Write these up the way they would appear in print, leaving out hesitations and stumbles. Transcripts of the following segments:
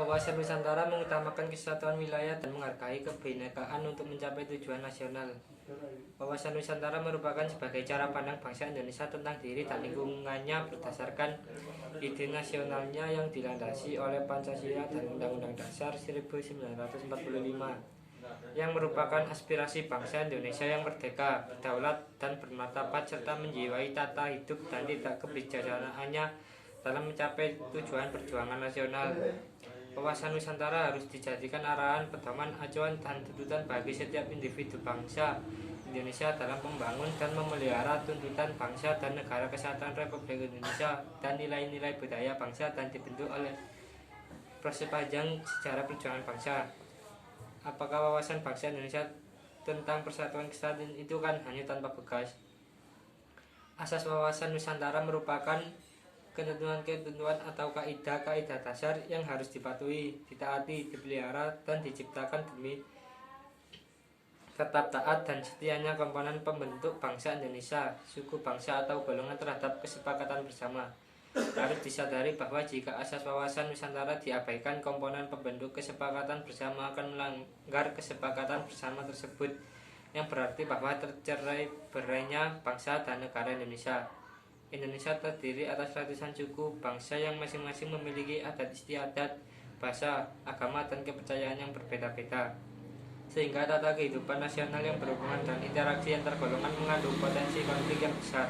Wawasan Nusantara mengutamakan kesatuan wilayah dan menghargai kebinekaan untuk mencapai tujuan nasional. Wawasan Nusantara merupakan sebagai cara pandang bangsa Indonesia tentang diri dan lingkungannya berdasarkan ide nasionalnya yang dilandasi oleh Pancasila dan Undang-Undang Dasar 1945, yang merupakan aspirasi bangsa Indonesia yang merdeka, berdaulat, dan bermartabat, serta menjiwai tata hidup dan tidak kebijaksanaannya dalam mencapai tujuan perjuangan nasional. Wawasan Nusantara harus dijadikan arahan, pedoman, acuan, dan tuntutan bagi setiap individu bangsa Indonesia dalam membangun dan memelihara tuntutan bangsa dan negara kesatuan Republik Indonesia dan nilai-nilai budaya bangsa dan dibentuk oleh proses panjang sejarah perjuangan bangsa. Apakah wawasan bangsa Indonesia tentang persatuan kesatuan itu kan hanya tanpa bekas? Asas wawasan Nusantara merupakan ketentuan-ketentuan atau kaidah-kaidah dasar yang harus dipatuhi, ditaati, dipelihara, dan diciptakan demi tetap taat dan setianya komponen pembentuk bangsa Indonesia, suku, bangsa, atau golongan terhadap kesepakatan bersama. Harus disadari bahwa jika asas wawasan Nusantara diabaikan, komponen pembentuk kesepakatan bersama akan melanggar kesepakatan bersama tersebut, yang berarti bahwa tercerai-berainya bangsa dan negara Indonesia. Indonesia terdiri atas ratusan suku bangsa yang masing-masing memiliki adat istiadat, bahasa, agama, dan kepercayaan yang berbeda-beda, sehingga tata kehidupan nasional yang berhubungan dan interaksi antar golongan mengandung potensi konflik yang besar.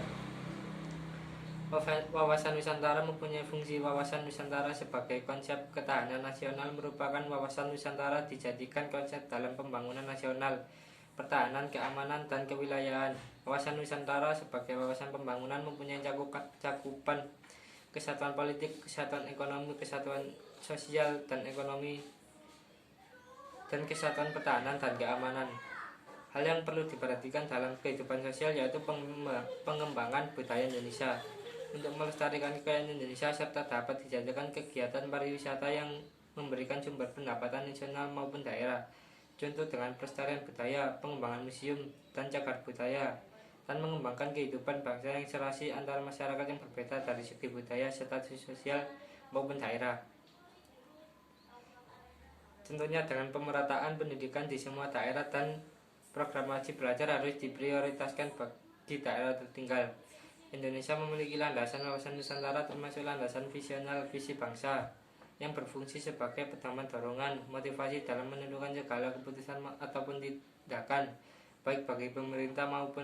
Wawasan Nusantara mempunyai fungsi. Wawasan Nusantara sebagai konsep ketahanan nasional merupakan wawasan Nusantara dijadikan konsep dalam pembangunan nasional, pertahanan, keamanan, dan kewilayahan. Wawasan Nusantara sebagai wawasan pembangunan mempunyai cakupan kesatuan politik, kesatuan ekonomi, kesatuan sosial dan ekonomi, dan kesatuan pertahanan dan keamanan. Hal yang perlu diperhatikan dalam kehidupan sosial yaitu pengembangan budaya Indonesia untuk melestarikan kekayaan Indonesia, serta dapat dijadikan kegiatan pariwisata yang memberikan sumber pendapatan nasional maupun daerah. Contoh dengan pelestarian budaya, pengembangan museum dan cagar budaya, dan mengembangkan kehidupan bangsa yang serasi antara masyarakat yang berbeda dari segi budaya, status sosial maupun daerah. Tentunya dengan pemerataan pendidikan di semua daerah dan program wajib belajar harus diprioritaskan bagi daerah tertinggal. Indonesia memiliki landasan wawasan Nusantara termasuk landasan visional visi bangsa yang berfungsi sebagai pedoman dorongan motivasi dalam menentukan segala keputusan ataupun tindakan baik bagi pemerintah maupun